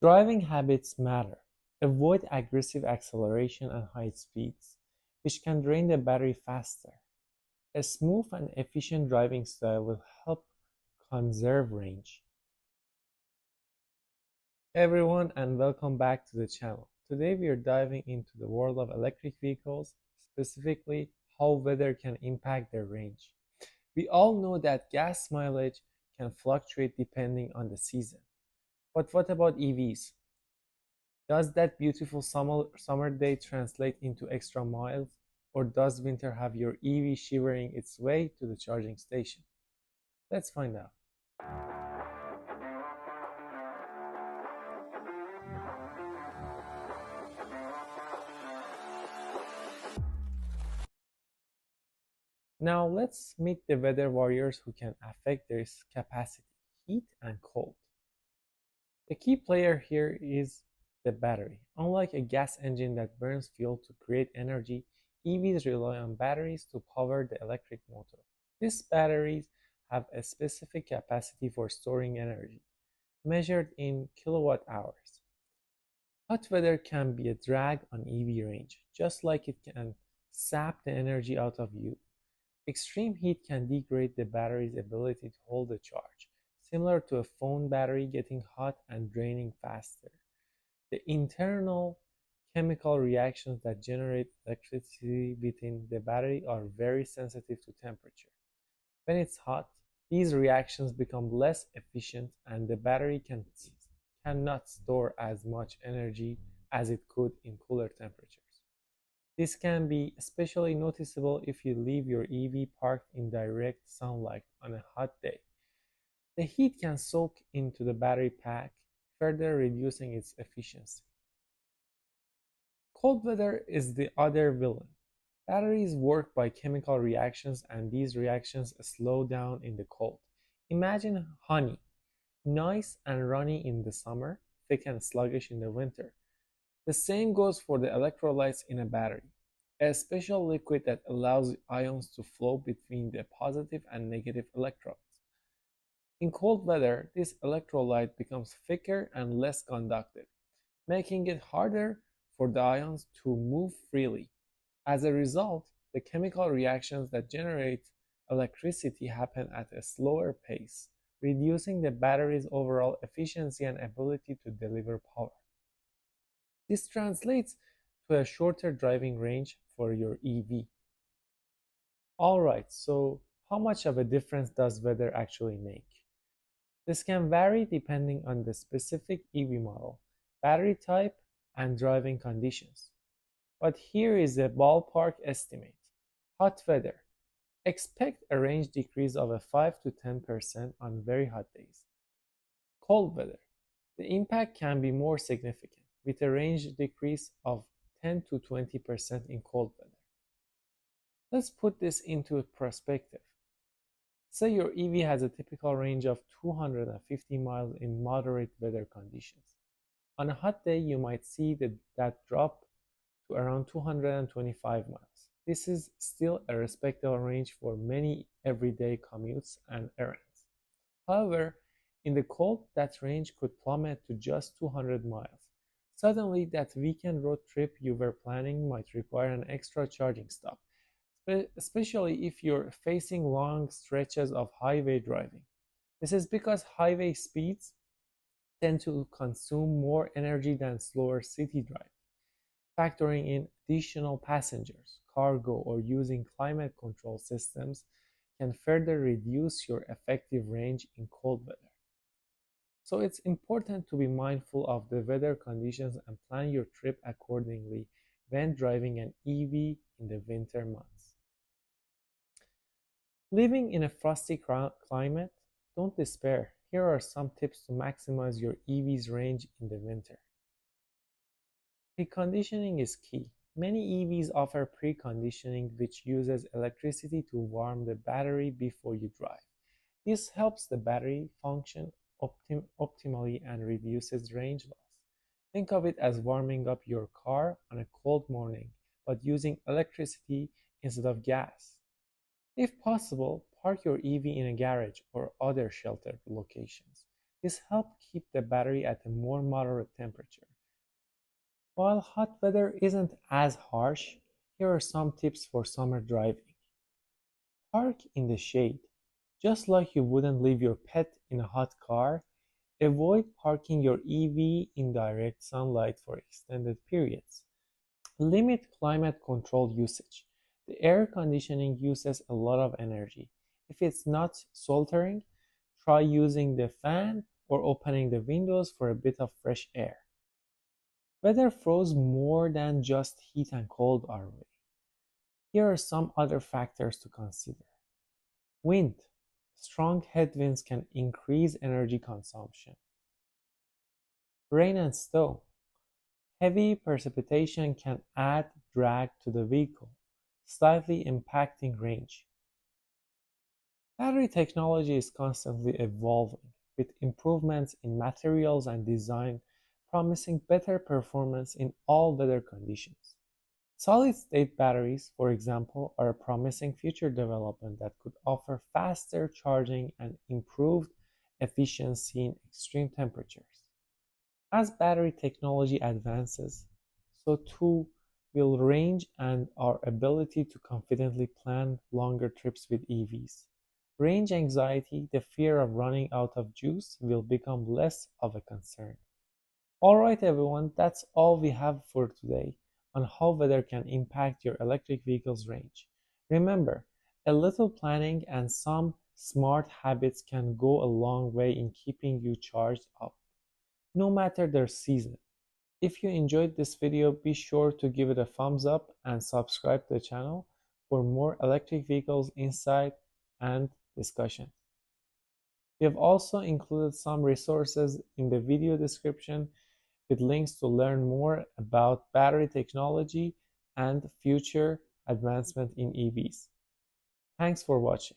Driving habits matter. Avoid aggressive acceleration and high speeds, which can drain the battery faster. A smooth and efficient driving style will help conserve range. Hey everyone, and welcome back to the channel. Today we are diving into the world of electric vehicles, specifically how weather can impact their range. We all know that gas mileage can fluctuate depending on the season. But what about EVs? Does that beautiful summer day translate into extra miles, or does winter have your EV shivering its way to the charging station? Let's find out. Now let's meet the weather warriors who can affect this capacity, heat and cold. The key player here is the battery. Unlike a gas engine that burns fuel to create energy, EVs rely on batteries to power the electric motor. These batteries have a specific capacity for storing energy, measured in kilowatt hours. Hot weather can be a drag on EV range, just like it can sap the energy out of you. Extreme heat can degrade the battery's ability to hold a charge, similar to a phone battery getting hot and draining faster. The internal chemical reactions that generate electricity within the battery are very sensitive to temperature. When it's hot, these reactions become less efficient and the battery cannot store as much energy as it could in cooler temperatures. This can be especially noticeable if you leave your EV parked in direct sunlight on a hot day. The heat can soak into the battery pack, further reducing its efficiency. Cold weather is the other villain. Batteries work by chemical reactions and these reactions slow down in the cold. Imagine honey, nice and runny in the summer, thick and sluggish in the winter. The same goes for the electrolytes in a battery, a special liquid that allows ions to flow between the positive and negative electrons. In cold weather, this electrolyte becomes thicker and less conductive, making it harder for the ions to move freely. As a result, the chemical reactions that generate electricity happen at a slower pace, reducing the battery's overall efficiency and ability to deliver power. This translates to a shorter driving range for your EV. Alright, so how much of a difference does weather actually make? This can vary depending on the specific EV model, battery type, and driving conditions. But here is a ballpark estimate. Hot weather. Expect a range decrease of a 5 to 10% on very hot days. Cold weather. The impact can be more significant, with a range decrease of 10 to 20% in cold weather. Let's put this into perspective. Say your EV has a typical range of 250 miles in moderate weather conditions. On a hot day, you might see that drop to around 225 miles. This is still a respectable range for many everyday commutes and errands. However, in the cold, that range could plummet to just 200 miles. Suddenly, that weekend road trip you were planning might require an extra charging stop, especially if you're facing long stretches of highway driving. This is because highway speeds tend to consume more energy than slower city driving. Factoring in additional passengers, cargo, or using climate control systems can further reduce your effective range in cold weather. So it's important to be mindful of the weather conditions and plan your trip accordingly when driving an EV in the winter months. Living in a frosty climate, don't despair. Here are some tips to maximize your EV's range in the winter. Preconditioning is key. Many EVs offer preconditioning which uses electricity to warm the battery before you drive. This helps the battery function optimally and reduces range loss. Think of it as warming up your car on a cold morning, but using electricity instead of gas. If possible, park your EV in a garage or other sheltered locations. This helps keep the battery at a more moderate temperature. While hot weather isn't as harsh, here are some tips for summer driving. Park in the shade. Just like you wouldn't leave your pet in a hot car, avoid parking your EV in direct sunlight for extended periods. Limit climate control usage. The air conditioning uses a lot of energy. If it's not sweltering, try using the fan or opening the windows for a bit of fresh air. Weather throws more than just heat and cold our way. Here are some other factors to consider. Wind. Strong headwinds can increase energy consumption. Rain and snow. Heavy precipitation can add drag to the vehicle, slightly impacting range. Battery technology is constantly evolving, with improvements in materials and design promising better performance in all weather conditions. Solid-state batteries, for example, are a promising future development that could offer faster charging and improved efficiency in extreme temperatures. As battery technology advances, so too will range and our ability to confidently plan longer trips with EVs. Range anxiety, the fear of running out of juice, will become less of a concern. Alright everyone, that's all we have for today on how weather can impact your electric vehicle's range. Remember, a little planning and some smart habits can go a long way in keeping you charged up, no matter their season. If you enjoyed this video, be sure to give it a thumbs up and subscribe to the channel for more electric vehicles insight and discussion. We have also included some resources in the video description with links to learn more about battery technology and future advancement in EVs. Thanks for watching.